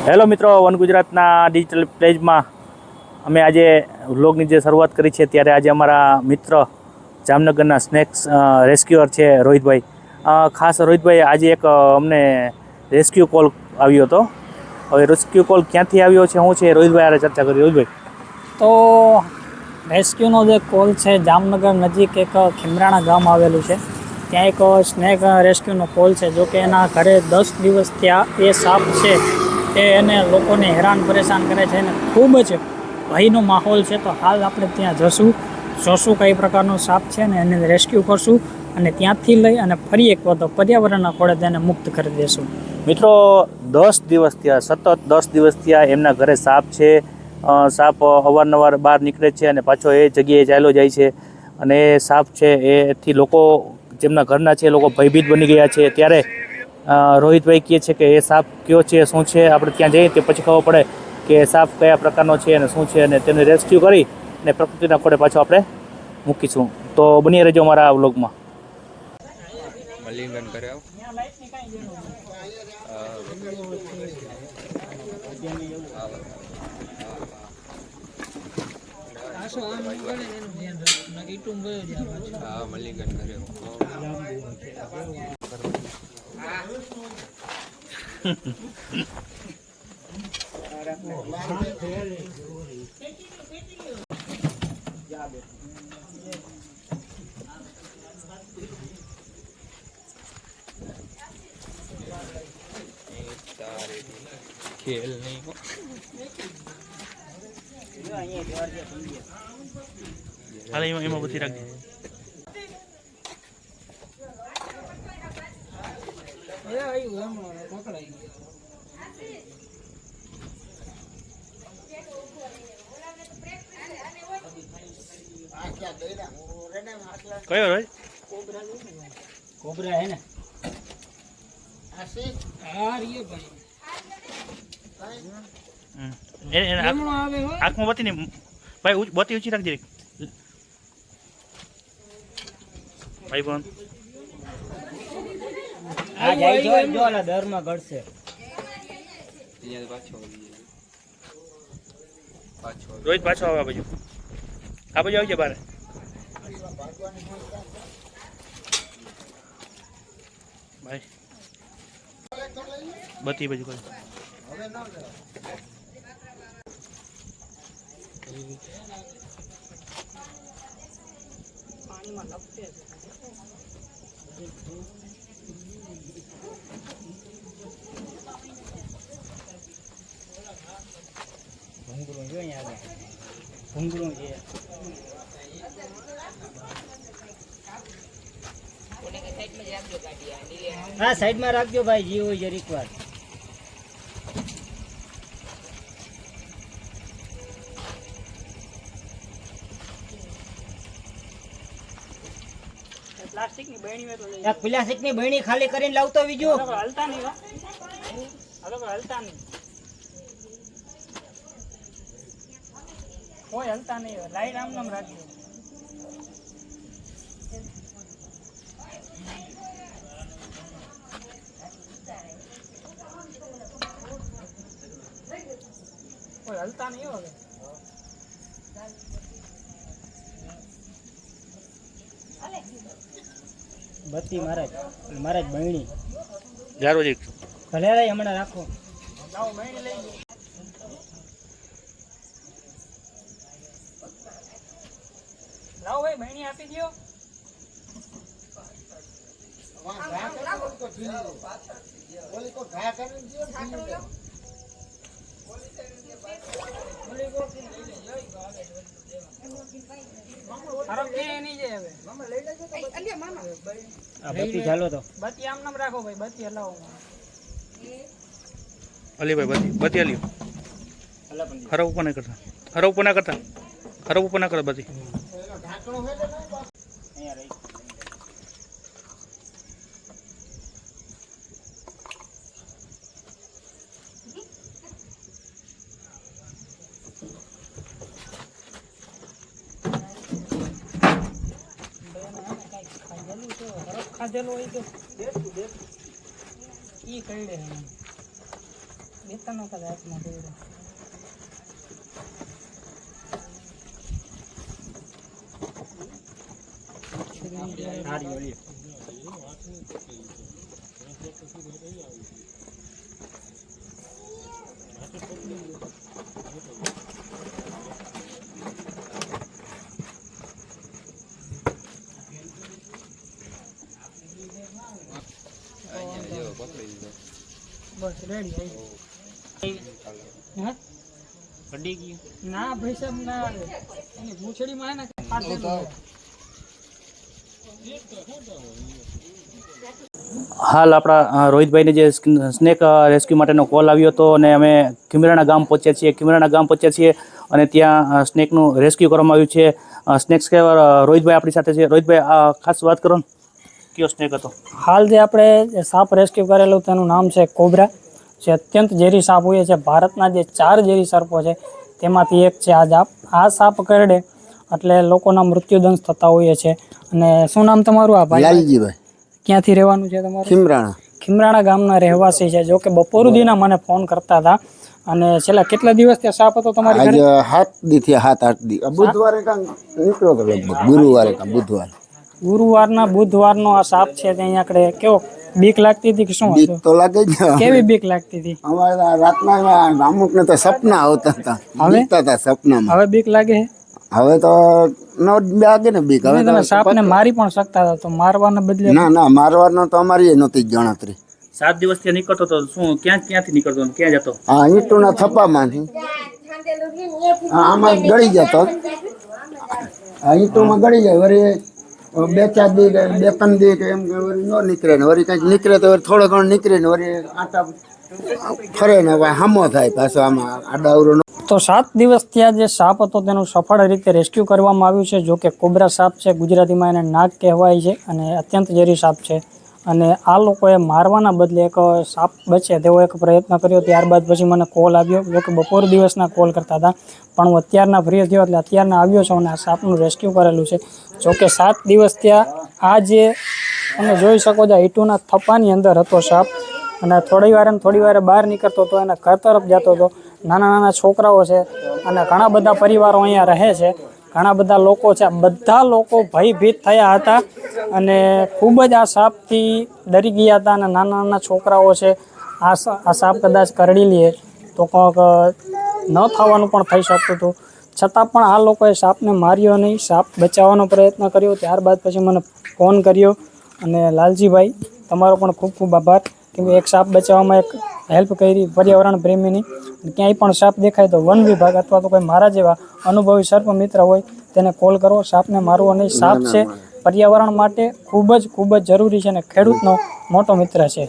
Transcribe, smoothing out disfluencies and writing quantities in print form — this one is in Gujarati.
હેલો મિત્રો, વન ગુજરાતના ડિજિટલ પ્લેજમાં અમે આજે વ્લોગની જે શરૂઆત કરી છે ત્યારે આજે અમારા મિત્ર જામનગરના સ્નેક્સ રેસ્ક્યુઅર છે રોહિતભાઈ. ખાસ રોહિતભાઈ, આજે એક અમને રેસ્ક્યુ કોલ આવ્યો હતો. હવે રેસ્ક્યુ કોલ ક્યાંથી આવ્યો છે, શું છે, રોહિતભાઈ આરે ચર્ચા કરી. રોહિતભાઈ, તો રેસ્ક્યુનો જે કોલ છે, જામનગર નજીક એક ખીમરાણા ગામ આવેલું છે, ત્યાં એક સ્નેક રેસ્ક્યુનો કોલ છે. જો કે એના ઘરે 10 દિવસ ત્યાં એ સાપ છે એ એને લોકોને હેરાન પરેશાન કરે છે અને ખૂબ જ ભયનો માહોલ છે. તો હાલ આપણે ત્યાં જોશું કઈ પ્રકારનો સાપ છે ને એને રેસ્ક્યુ કરશું અને ત્યાંથી લઈ અને ફરી એક વખત પર્યાવરણના ખોળે તેને મુક્ત કરી દેશું. મિત્રો 10 દિવસ થયા, સતત 10 દિવસ થયા એમના ઘરે સાપ છે. સાપ અવારનવાર બહાર નીકળે છે અને પાછો એ જગ્યાએ ચાલ્યો જાય છે. અને એ સાપ છે એથી લોકો જેમના ઘરના છે એ લોકો ભયભીત બની ગયા છે. ત્યારે રોહિતભાઈ કહે છે કે એ સાપ કયો છે, શું છે, આપણે ત્યાં જઈએ તે પછી ખબર પડે કે સાપ કયા પ્રકારનો છે અને શું છે, અને તેને રેસ્ક્યુ કરી અને પ્રકૃતિના ખોળે પાછો આપણે મૂકીશું. તો બની રહેજો અમારા વ્લોગમાં. ખેલ નહીં હાલે એમાં બધી રાખજે. કયો રોય કોબરા હે ને આંખમાં બતી ને ભાઈ, બતી ઊંચી રાખજે ભાઈ. પણ આ જાય જો ઓલા દરમાં ગળશે. રોહિત પાછો આવે આ બાજુ આવજે બારે. ભાઈ બતી બાજુ કરે. પાણીમાં લપટે છે. ભૂંગળું જો અહીંયા આગળ ભૂંગળું છે. હા, સાઈડમાં રાખજો ભાઈ, જી હોય જરીક વાર. પ્લાસ્ટિકની બહેણી ખાલી કરીને લાવતો બીજું હલતા નહીં. કોઈ હલતા નહીં, લાઈટ આમ નામ રાખજો. કોઈ હલતા નહીં હવે. બત્તી મહારાજ બહેણી જારો જી ભલે રે હમણાં રાખો. લાવો બહેણી લઈ ગયો. લાવો ભાઈ, બહેણી આપી દો. બત્તી ચાલો તો બત્તી આમ નામ રાખો ભાઈ. બત્તી હલાવો અલી ભાઈ, બતી અલી ખરાબ ઉપર ના કરતા બતી. ખાધેલો હોય તો ઈ કઈ બસ રેડી હા પડી ગયું ના ભાઈ સાહેબ ના આવે એની પૂંછડીમાં હે ને ફાટેલું હાલ આપણા રોહિતભાઈને જે સ્નેક રેસ્ક્યુ માટેનો કોલ આવ્યો હતો અને અમે ખીમરાણા ગામ પહોંચ્યા છીએ. ખીમરાણા ગામ પહોંચ્યા છીએ અને ત્યાં સ્નેકનું રેસ્ક્યુ કરવામાં આવ્યું છે. સ્નેક સ્કેવર રોહિતભાઈ આપણી સાથે છે. રોહિતભાઈ ખાસ વાત કરો ને, કયો સ્નેક હતો? હાલ જે આપણે સાપ રેસ્ક્યુ કરેલું તેનું નામ છે કોબ્રા, જે અત્યંત ઝેરી સાપ હોય છે. ભારતના જે 4 ઝેરી સર્પો છે તેમાંથી એક છે આ સાપ. આ સાપ કરડે એટલે લોકોના મૃત્યુદંડ થતા હોય છે. અને શું નામ તમારું? આ ભાઈ લાલજીભાઈ. ક્યાંથી રહેવાનું છે તમારું? ખીમરાણા. ખીમરાણા ગામના રહેવાસી છે. જો કે બપોર દીના મને ફોન કરતા હતા. અને છેલ્લા કેટલા દિવસ ત્યાં સાપ હતો તમારી ઘરે? આજે 7 દી થી 7-8 દી. બુધવારે કાં નીકળ્યો તો લગભગ, ગુરુવારે કાં બુધવારે. ગુરુવારના બુધવારનો આ સાપ છે ત્યાં આગળ. કેવો બીક લાગતી હતી કે શું બીક હતું? તો લાગે જ ને. કેવી બીક લાગતી હતી? અમારા રાતના અમુક ને તો સપના આવતા હતા, બીકતા હતા સપનામાં. હવે બીક લાગે છે? હવે તો ન લાગે ને બીક. હવે તમે સાપને મારી પણ શકતા હતા, તો મારવાના બદલે ના મારવાનો તો અમારી નહોતી જ ગણતરી. 7 દિવસ ત્યાં નીકળતો હતો. શું ક્યાંથી નીકળતો હતો? ક્યાં જતો? હા, ઈંટોના થપ્પામાંથી આમાં ગળી જતો. ઈંટોમાં ગળી જાય. વળી 2-4 દી 2-3 દી એમ વળી ન નીકળે ને વળી કંઈક નીકળે તો થોડો ઘણો નીકળે ને વળી આટા ફરે ને હામો થાય પાછો. આમાં આડાવરો. તો 7 દિવસ ત્યાં જે સાપ હતો તેનું સફળ રીતે રેસ્ક્યુ કરવામાં આવ્યું છે. જો કે કોબ્રા સાપ છે, ગુજરાતીમાં એને નાગ કહેવાય છે અને અત્યંત ઝેરી સાપ છે. અને આ લોકોએ મારવાના બદલે એક સાપ બચે તેવો એક પ્રયત્ન કર્યો. ત્યારબાદ પછી મને કોલ આવ્યો. જો કે બપોર દિવસના કોલ કરતા હતા, પણ હું અત્યારના ફ્રી થયો એટલે અત્યારના આવ્યો છું અને આ સાપનું રેસ્ક્યુ કરેલું છે. જો કે 7 દિવસ ત્યાં આ જે તમે જોઈ શકો છો ઈંટોના થપ્પાની અંદર હતો સાપ. અને થોડી વાર બહાર નીકળતો હતો, એના ઘર તરફ જતો હતો. નાના છોકરાઓ છે અને ઘણા બધા પરિવારો અહીંયા રહે છે. ઘણા બધા લોકો છે. બધા લોકો ભયભીત થયા હતા અને ખૂબ જ આ સાપથી ડરી ગયા હતા. અને નાના છોકરાઓ છે, આ સાપ કદાચ કરડી લે તો કંઈક ન થવાનું પણ થઈ શકતું હતું. છતાં પણ આ લોકોએ સાપને માર્યો નહીં, સાપ બચાવવાનો પ્રયત્ન કર્યો. ત્યારબાદ પછી મને ફોન કર્યો. અને લાલજીભાઈ, તમારો પણ ખૂબ ખૂબ આભાર, કેમ કે એક સાપ બચાવવામાં એક હેલ્પ કરી પર્યાવરણ પ્રેમીની. ક્યાંય પણ સાપ દેખાય તો વન વિભાગ અથવા તો કોઈ મારા જેવા અનુભવી સર્પ મિત્ર હોય તેને કોલ કરો. સાપને મારવો નહીં. સાપ છે પર્યાવરણ માટે ખૂબ જ જરૂરી છે અને ખેડૂતનો મોટો મિત્ર છે.